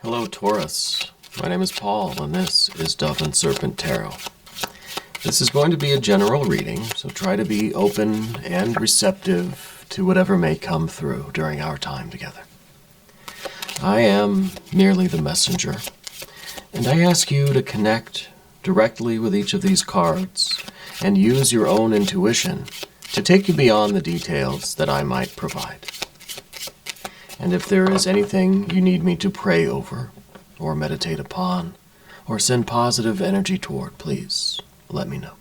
Hello, Taurus. My name is Paul, and this is Dove and Serpent Tarot. This is going to be a general reading, so try to be open and receptive to whatever may come through during our time together. I am merely the messenger, and I ask you to connect directly with each of these cards and use your own intuition to take you beyond the details that I might provide. And if there is anything you need me to pray over, or meditate upon, or send positive energy toward, please let me know.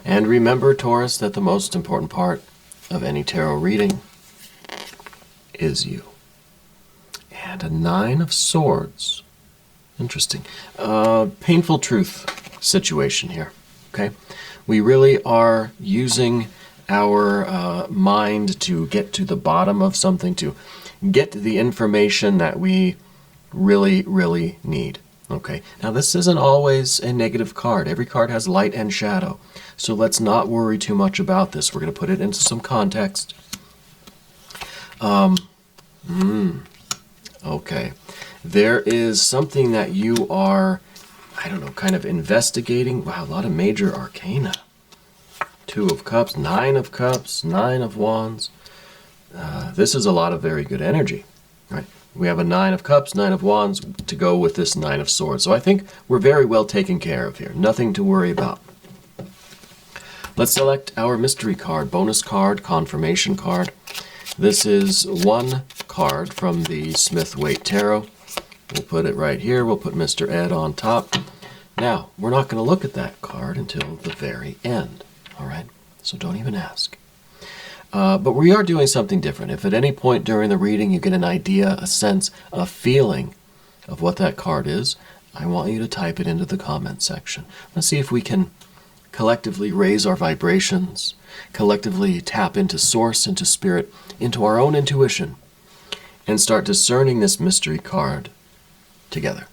And remember, Taurus, that the most important part of any tarot reading is you. And a 9 of Swords. Interesting. Painful truth situation here, okay? We really are using our mind to get to the bottom of something, to get the information that we really need. Okay, now this isn't always a negative card. Every card has light and shadow. So let's not worry too much about this. We're going to put it into some context. Okay, there is something that you are, I don't know, kind of investigating. Wow, a lot of major arcana. 2 of Cups, 9 of Cups, 9 of Wands. This is a lot of very good energy, right? We have a 9 of Cups, 9 of Wands to go with this 9 of Swords. So I think we're very well taken care of here. Nothing to worry about. Let's select our mystery card, bonus card, confirmation card. This is one card from the Smith-Waite Tarot. We'll put it right here. We'll put Mr. Ed on top. Now, we're not going to look at that card until the very end. All right, so don't even ask. But we are doing something different. If at any point during the reading you get an idea, a sense, a feeling of what that card is, I want you to type it into the comment section. Let's see if we can collectively raise our vibrations, collectively tap into source, into spirit, into our own intuition, and start discerning this mystery card together.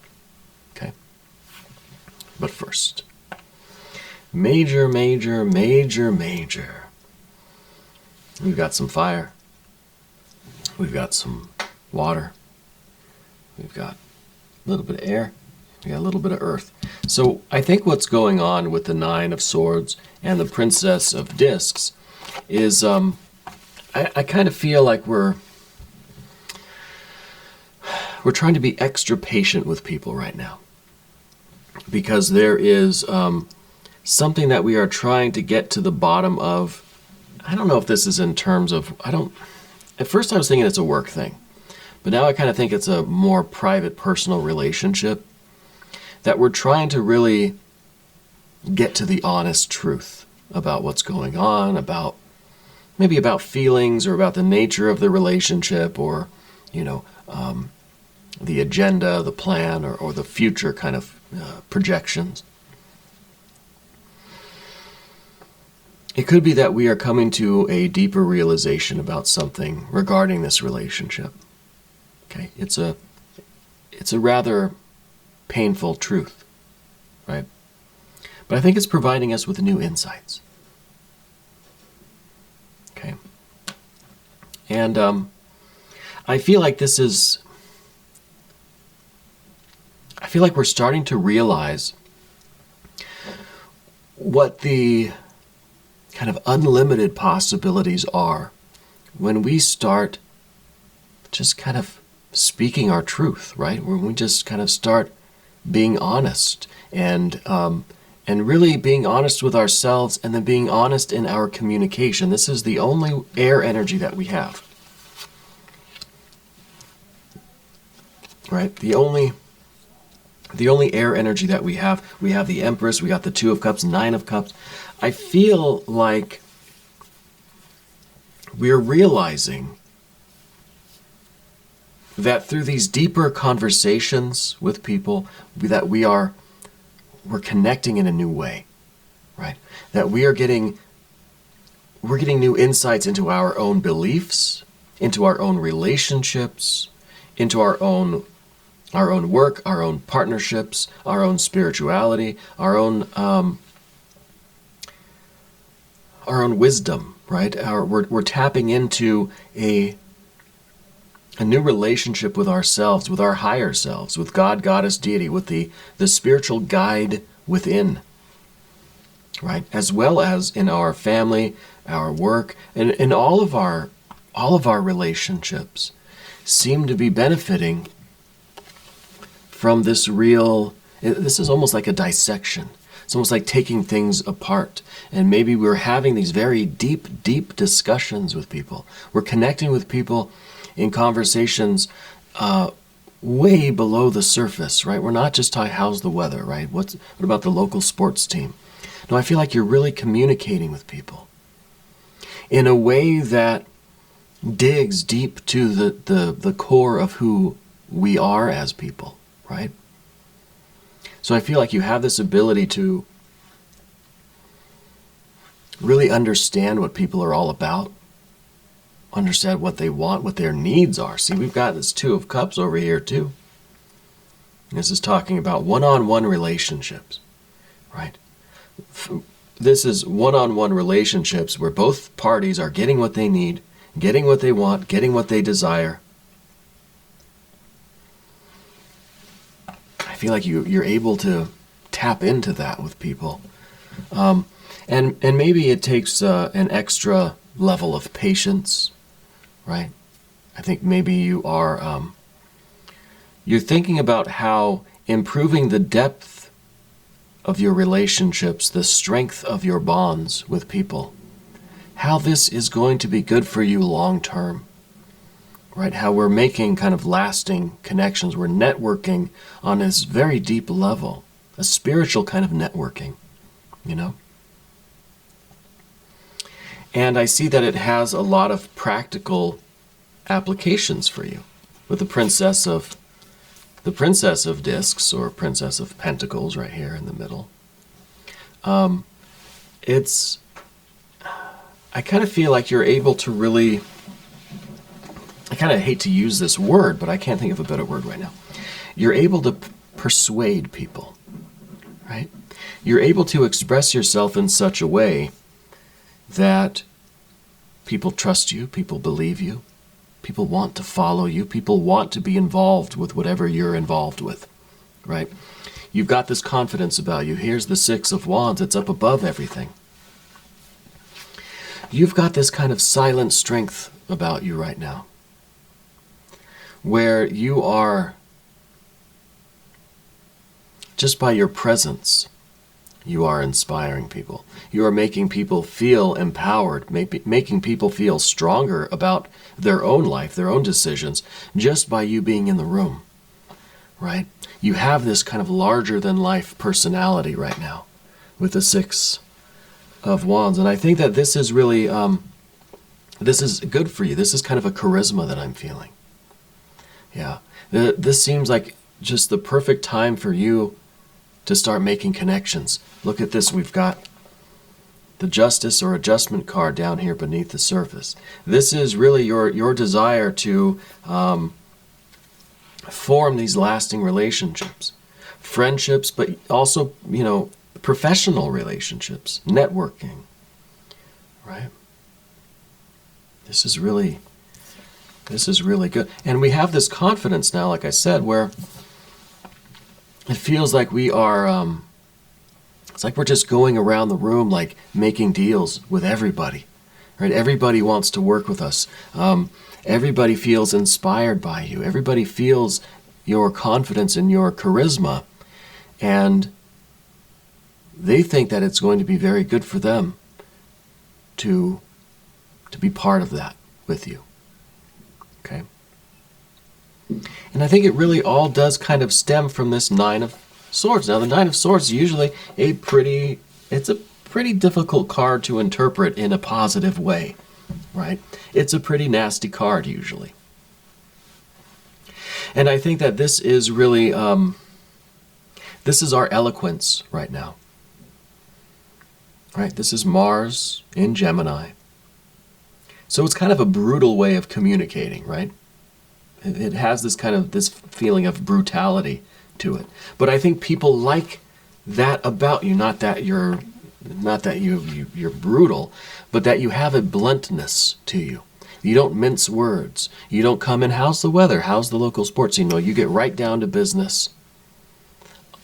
Okay? But first, major. We've got some fire. We've got some water. We've got a little bit of air. We got a little bit of earth. So I think what's going on with the 9 of Swords and the Princess of Discs is I kind of feel like we're trying to be extra patient with people right now, because there is something that we are trying to get to the bottom of. I don't know if this is in terms of, at first I was thinking it's a work thing, but now I kind of think it's a more private, personal relationship, that we're trying to really get to the honest truth about what's going on, maybe about feelings, or about the nature of the relationship, or, the agenda, the plan, or the future kind of projections. It could be that we are coming to a deeper realization about something regarding this relationship. Okay, it's a rather painful truth, right? But I think it's providing us with new insights. Okay, and I feel like we're starting to realize what the kind of unlimited possibilities are when we start just kind of speaking our truth, right? When we just kind of start being honest and really being honest with ourselves, and then being honest in our communication. This is the only air energy that we have, right? The only air energy that we have the Empress, we got the 2 of Cups, 9 of Cups. I feel like we're realizing that through these deeper conversations with people, that we're connecting in a new way, right? That we're getting new insights into our own beliefs, into our own relationships, into our own work, our own partnerships, our own spirituality, our own wisdom, right? We're tapping into a a new relationship with ourselves, with our higher selves, with God, Goddess, Deity, with the spiritual guide within, right? As well as in our family, our work, and in all of our relationships seem to be benefiting from this is almost like a dissection. It's almost like taking things apart. And maybe we're having these very deep, deep discussions with people. We're connecting with people in conversations way below the surface, right? We're not just talking, how's the weather, right? What about the local sports team? No, I feel like you're really communicating with people in a way that digs deep to the core of who we are as people, right? So I feel like you have this ability to really understand what people are all about, understand what they want, what their needs are. See, we've got this Two of Cups over here too. This is talking about one-on-one relationships, right? This is one-on-one relationships where both parties are getting what they need, getting what they want, getting what they desire. I feel like you're able to tap into that with people. And maybe it takes an extra level of patience, right? I think maybe you are, you're thinking about how improving the depth of your relationships, the strength of your bonds with people, how this is going to be good for you long term, right? How we're making kind of lasting connections. We're networking on this very deep level, a spiritual kind of networking, you know? And I see that it has a lot of practical applications for you with the Princess of Discs, or Princess of Pentacles right here in the middle. I kind of feel like you're able to really, I kind of hate to use this word, but I can't think of a better word right now. You're able to persuade people, right? You're able to express yourself in such a way that people trust you, people believe you, people want to follow you, people want to be involved with whatever you're involved with, right? You've got this confidence about you. Here's the Six of Wands. It's up above everything. You've got this kind of silent strength about you right now, where you are, just by your presence, you are inspiring people. You are making people feel empowered, making people feel stronger about their own life, their own decisions, just by you being in the room, right? You have this kind of larger-than-life personality right now with the Six of Wands. And I think that this is really, this is good for you. This is kind of a charisma that I'm feeling. Yeah. This seems like just the perfect time for you to start making connections. Look at this. We've got the Justice or Adjustment card down here beneath the surface. This is really your desire to form these lasting relationships, friendships, but also, you know, professional relationships, networking, right? This is really good. And we have this confidence now, like I said, where it feels like we are, it's like we're just going around the room, like making deals with everybody, right? Everybody wants to work with us. Everybody feels inspired by you. Everybody feels your confidence and your charisma. And they think that it's going to be very good for them to be part of that with you. Okay? And I think it really all does kind of stem from this Nine of Swords. Now, the Nine of Swords is usually it's a pretty difficult card to interpret in a positive way, right? It's a pretty nasty card usually. And I think that this is really, this is our eloquence right now. Right? This is Mars in Gemini. So it's kind of a brutal way of communicating, right? It has this kind of, this feeling of brutality to it. But I think people like that about you, not that you're brutal, but that you have a bluntness to you, You don't mince words. You don't come in, how's the weather? How's the local sports? You get right down to business.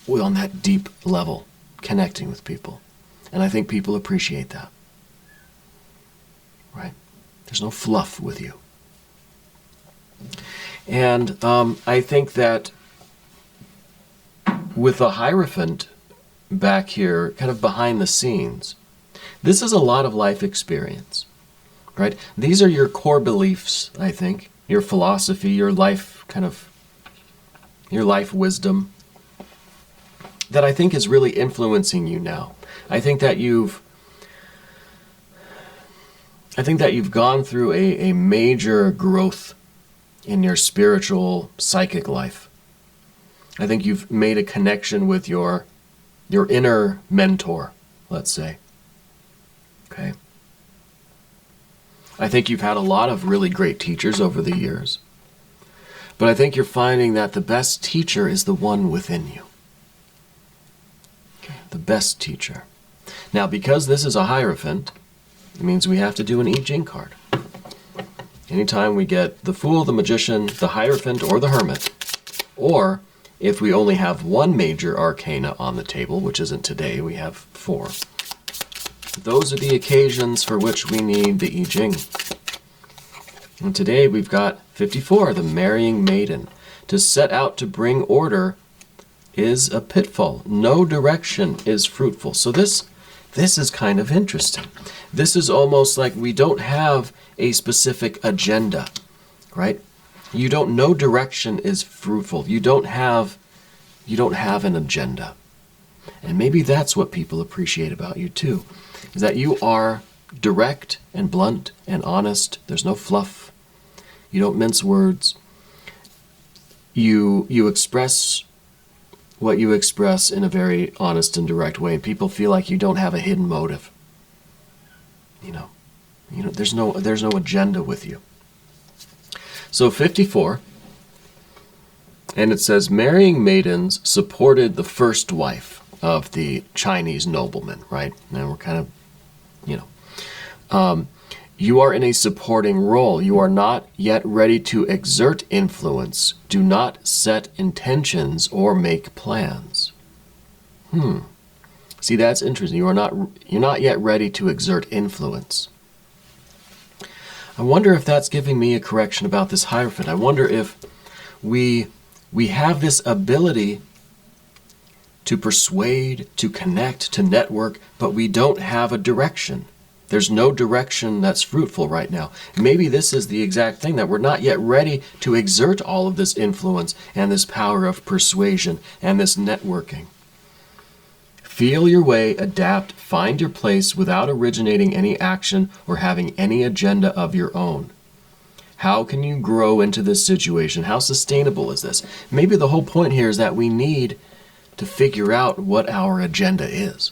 We're on that deep level, connecting with people. And I think people appreciate that. Right? There's no fluff with you. And I think that with the Hierophant back here, kind of behind the scenes, this is a lot of life experience, right? These are your core beliefs, I think, your philosophy, your life wisdom that I think is really influencing you now. I think that you've gone through a major growth in your spiritual, psychic life. I think you've made a connection with your inner mentor, let's say. Okay. I think you've had a lot of really great teachers over the years. But I think you're finding that the best teacher is the one within you. Okay. The best teacher. Now, because this is a Hierophant, it means we have to do an I Ching card. Anytime we get the Fool, the Magician, the Hierophant, or the Hermit, or if we only have one major arcana on the table, which isn't today, we have 4. Those are the occasions for which we need the I Ching. And today we've got 54, the Marrying Maiden. To set out to bring order is a pitfall. No direction is fruitful. So this is kind of interesting. This is almost like we don't have a specific agenda, right? You don't know direction is fruitful. You don't have an agenda. And maybe that's what people appreciate about you too, is that you are direct and blunt and honest. There's no fluff. You don't mince words. You express what you express in a very honest and direct way, and people feel like you don't have a hidden motive. There's no agenda with you. So 54, and it says, marrying maidens supported the first wife of the Chinese nobleman, right? Now we're kind of, you are in a supporting role. You are not yet ready to exert influence. Do not set intentions or make plans. See, that's interesting. You're not yet ready to exert influence. I wonder if that's giving me a correction about this Hierophant. I wonder if we have this ability to persuade, to connect, to network, but we don't have a direction. There's no direction that's fruitful right now. Maybe this is the exact thing, that we're not yet ready to exert all of this influence and this power of persuasion and this networking. Feel your way, adapt, find your place without originating any action or having any agenda of your own. How can you grow into this situation? How sustainable is this? Maybe the whole point here is that we need to figure out what our agenda is.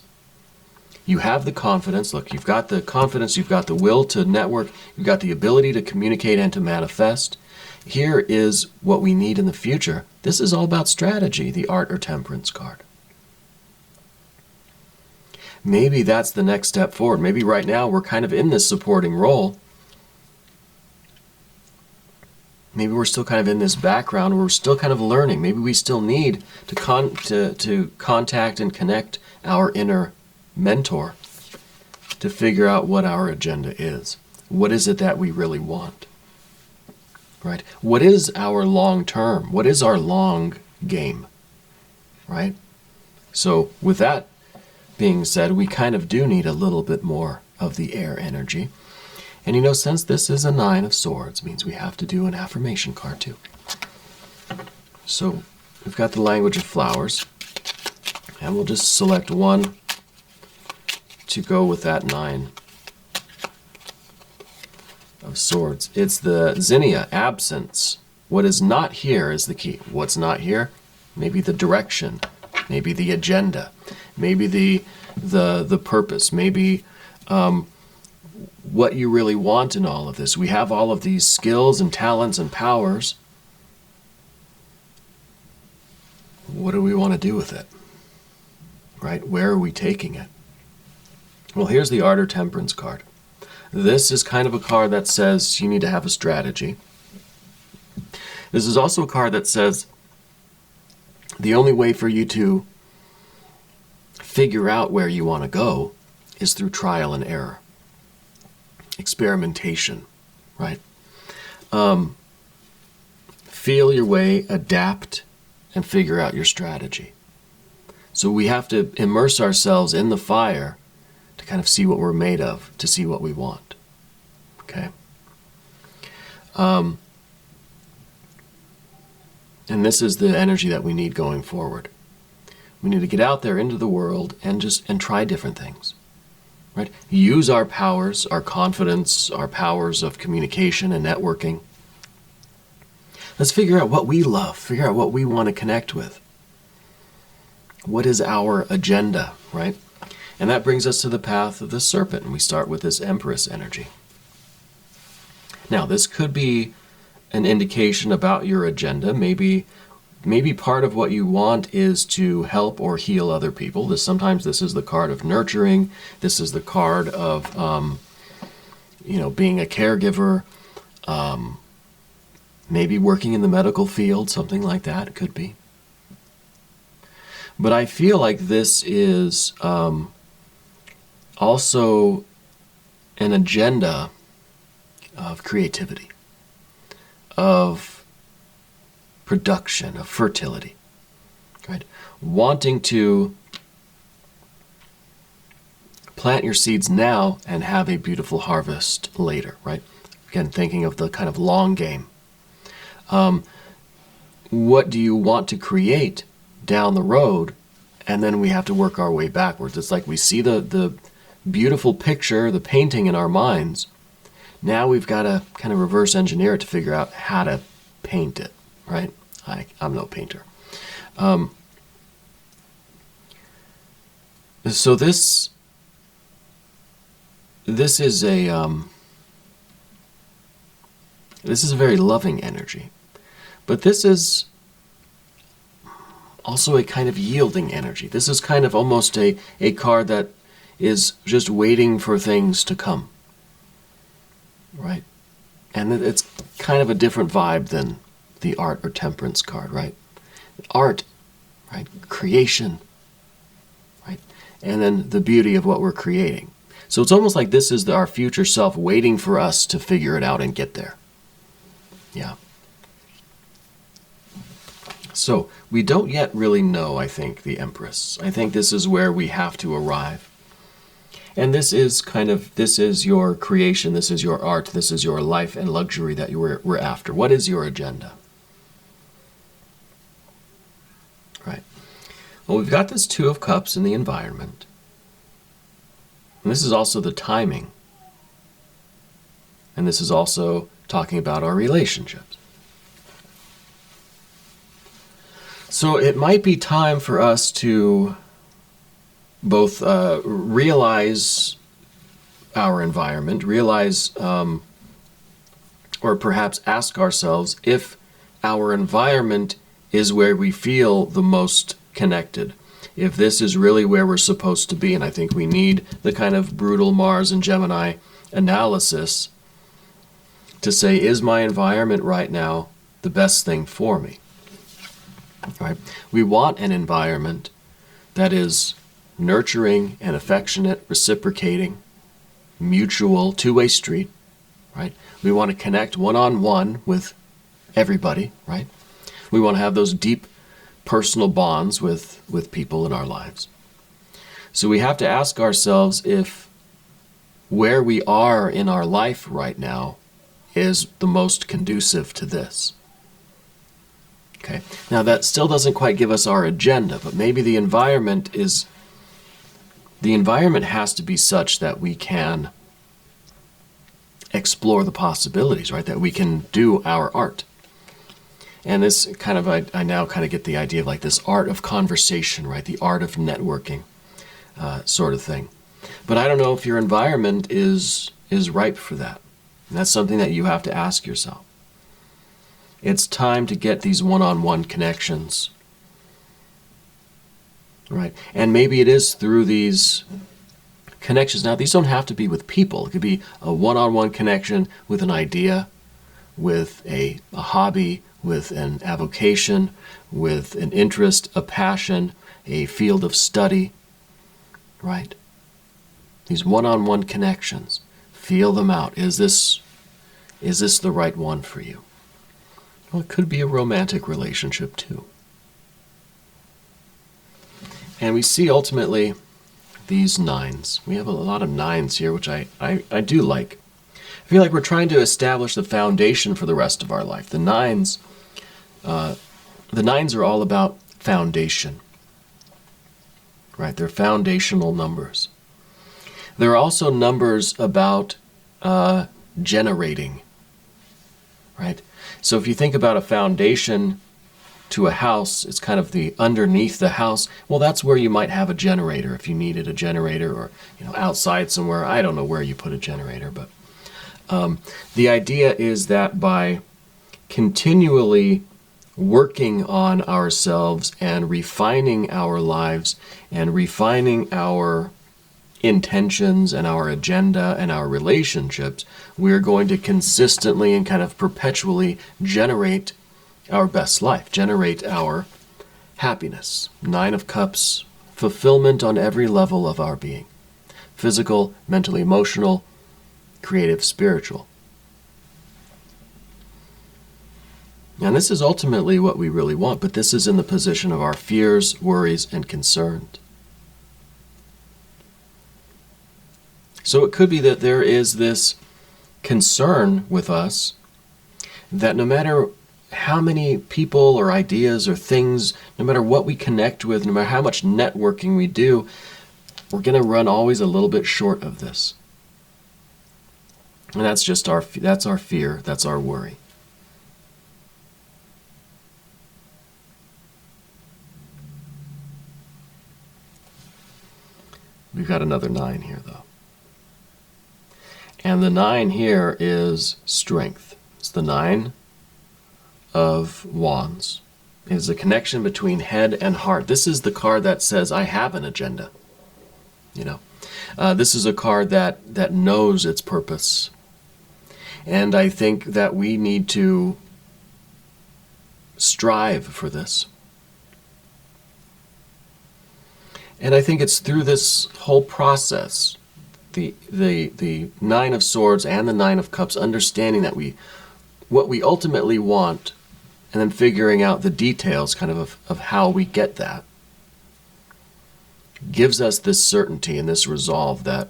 You have the confidence. Look, you've got the confidence, you've got the will to network, you've got the ability to communicate and to manifest. Here is what we need in the future. This is all about strategy, the Art or Temperance card. Maybe that's the next step forward. Maybe right now we're kind of in this supporting role. Maybe we're still kind of in this background. We're still kind of learning. Maybe we still need to contact and connect our inner mentor to figure out what our agenda is. What is it that we really want? Right? What is our long term? What is our long game? Right? So with that being said, we kind of do need a little bit more of the air energy. And since this is a 9 of Swords, means we have to do an affirmation card too. So we've got the language of flowers, and we'll just select one to go with that 9 of Swords. It's the Zinnia, absence. What is not here is the key. What's not here? Maybe the direction, maybe the agenda, maybe the purpose, maybe what you really want in all of this. We have all of these skills and talents and powers. What do we want to do with it? Right? Where are we taking it? Well, here's the Art or Temperance card. This is kind of a card that says you need to have a strategy. This is also a card that says the only way for you to figure out where you want to go is through trial and error, experimentation, right? Feel your way, adapt, and figure out your strategy. So we have to immerse ourselves in the fire to kind of see what we're made of, to see what we want. Okay? And this is the energy that we need going forward. We need to get out there into the world and try different things. Right? Use our powers, our confidence, our powers of communication and networking. Let's figure out what we love, figure out what we want to connect with. What is our agenda, right? And that brings us to the path of the serpent, and we start with this Empress energy. Now, this could be an indication about your agenda. Maybe part of what you want is to help or heal other people. Sometimes this is the card of nurturing. This is the card of, being a caregiver. Maybe working in the medical field, something like that. It could be. But I feel like this is also an agenda of creativity, of production, of fertility, right? Wanting to plant your seeds now and have a beautiful harvest later, right? Again, thinking of the kind of long game. What do you want to create down the road? And then we have to work our way backwards. It's like we see the beautiful picture, the painting in our minds. Now we've got to kind of reverse engineer it to figure out how to paint it, right? I'm no painter. So this is a very loving energy, but this is also a kind of yielding energy. This is kind of almost a card that is just waiting for things to come, right? And it's kind of a different vibe than the art or temperance card, right? Art, right? Creation, right? And then the beauty of what we're creating. So it's almost like this is our future self waiting for us to figure it out and get there. Yeah. So we don't yet really know, I think, the Empress. I think this is where we have to arrive. And this is your creation, this is your art, this is your life and luxury that we're after. What is your agenda? Right. Well, we've got this Two of Cups in the environment. And this is also the timing. And this is also talking about our relationships. So it might be time for us to both realize our environment, realize, or perhaps ask ourselves if our environment is where we feel the most connected, if this is really where we're supposed to be. And I think we need the kind of brutal Mars and Gemini analysis to say, is my environment right now the best thing for me? Right? We want an environment that is nurturing and affectionate, reciprocating, mutual, two-way street, right? We want to connect one-on-one with everybody, right? We want to have those deep personal bonds with people in our lives. So we have to ask ourselves if where we are in our life right now is the most conducive to this. Okay. Now that still doesn't quite give us our agenda, but maybe the environment has to be such that we can explore the possibilities, right? That we can do our art. And this kind of, I now kind of get the idea of like this art of conversation, right? The art of networking, sort of thing. But I don't know if your environment is ripe for that. And that's something that you have to ask yourself. It's time to get these one-on-one connections, right? And maybe it is through these connections. Now, these don't have to be with people. It could be a one-on-one connection with an idea, with a hobby, with an avocation, with an interest, a passion, a field of study, right? These one-on-one connections. Feel them out. Is this the right one for you? Well, it could be a romantic relationship too. And we see ultimately these nines. We have a lot of nines here, which I do like. I feel like we're trying to establish the foundation for the rest of our life. The nines are all about foundation, right? They're foundational numbers. There are also numbers about generating, right? So if you think about a foundation to a house, it's kind of the underneath the house. Well, that's where you might have a generator if you needed a generator, or outside somewhere. I don't know where you put a generator, but the idea is that by continually working on ourselves and refining our lives and refining our intentions and our agenda and our relationships, we're going to consistently and kind of perpetually generate our best life, generate our happiness. 9 of Cups, fulfillment on every level of our being. Physical, mental, emotional, creative, spiritual. And this is ultimately what we really want, but this is in the position of our fears, worries, and concerns. So it could be that there is this concern with us that no matter how many people or ideas or things, no matter what we connect with, no matter how much networking we do, we're going to run always a little bit short of this. And that's our fear, that's our worry. We've got another 9 here, though. And the 9 here is strength. It's the 9 of Wands. It is a connection between head and heart. This is the card that says, I have an agenda. This is a card that knows its purpose. And I think that we need to strive for this. And I think it's through this whole process, the 9 of Swords and the 9 of Cups, understanding that what we ultimately want, and then figuring out the details kind of how we get that, gives us this certainty and this resolve that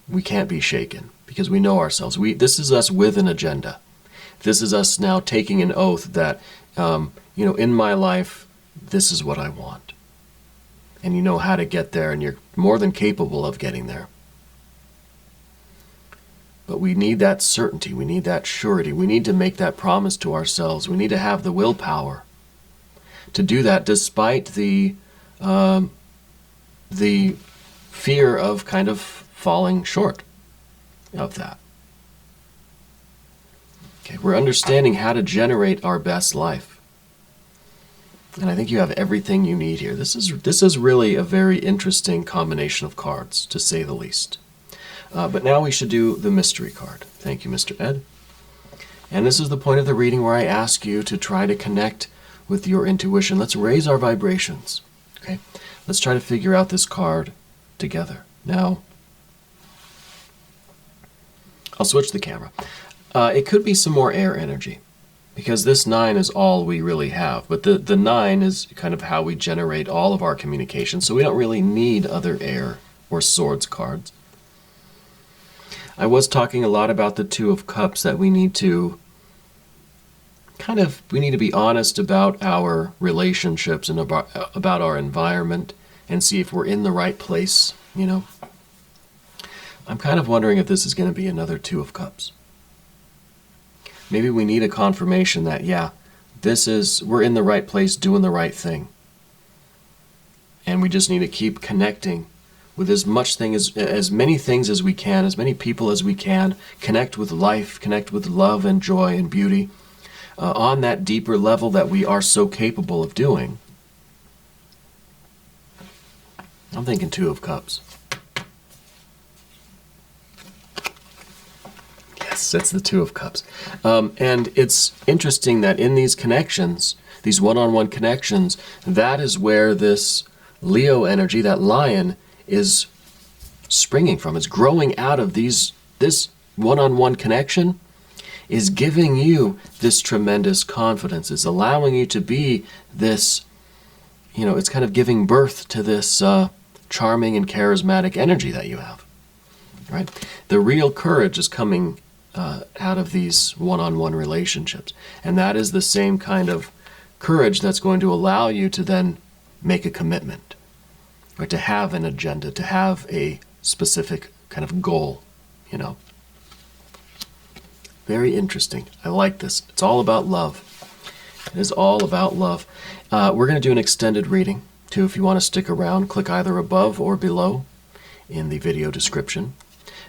we can't be shaken, because we know ourselves. This is us with an agenda. This is us now taking an oath that, in my life, this is what I want. And you know how to get there, and you're more than capable of getting there. But we need that certainty. We need that surety. We need to make that promise to ourselves. We need to have the willpower to do that, despite the fear of kind of falling short of that. Okay, we're understanding how to generate our best life. And I think you have everything you need here. This is really a very interesting combination of cards, to say the least. But now we should do the mystery card. Thank you, Mr. Ed. And this is the point of the reading where I ask you to try to connect with your intuition. Let's raise our vibrations. Okay? Let's try to figure out this card together. Now, I'll switch the camera. It could be some more air energy, because this 9 is all we really have. But the 9 is kind of how we generate all of our communication, so we don't really need other air or swords cards. I was talking a lot about the 2 of Cups, that we need to be honest about our relationships and about our environment, and see if we're in the right place, I'm kind of wondering if this is going to be another 2 of Cups. Maybe we need a confirmation that, we're in the right place, doing the right thing. And we just need to keep connecting with as many things as we can, as many people as we can, connect with life, connect with love and joy and beauty, on that deeper level that we are so capable of doing. I'm thinking 2 of Cups. It's the Two of Cups. And it's interesting that in these connections, these one-on-one connections, that is where this Leo energy, that lion, is springing from. It's growing out of this one-on-one connection is giving you this tremendous confidence. It's allowing you to be this, it's kind of giving birth to this charming and charismatic energy that you have, right? The real courage is coming out of these one-on-one relationships. And that is the same kind of courage that's going to allow you to then make a commitment, or to have an agenda, to have a specific kind of goal, Very interesting. I like this. It's all about love. It is all about love. We're going to do an extended reading, too. If you want to stick around, click either above or below in the video description.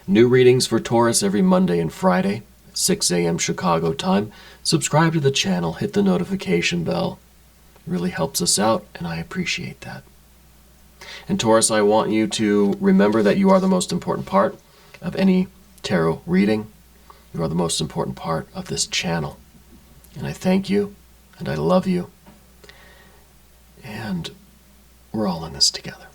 New readings for Taurus every Monday and Friday, 6 a.m. Chicago time. Subscribe to the channel. Hit the notification bell. It really helps us out, and I appreciate that. And Taurus, I want you to remember that you are the most important part of any tarot reading. You are the most important part of this channel. And I thank you, and I love you, and we're all in this together.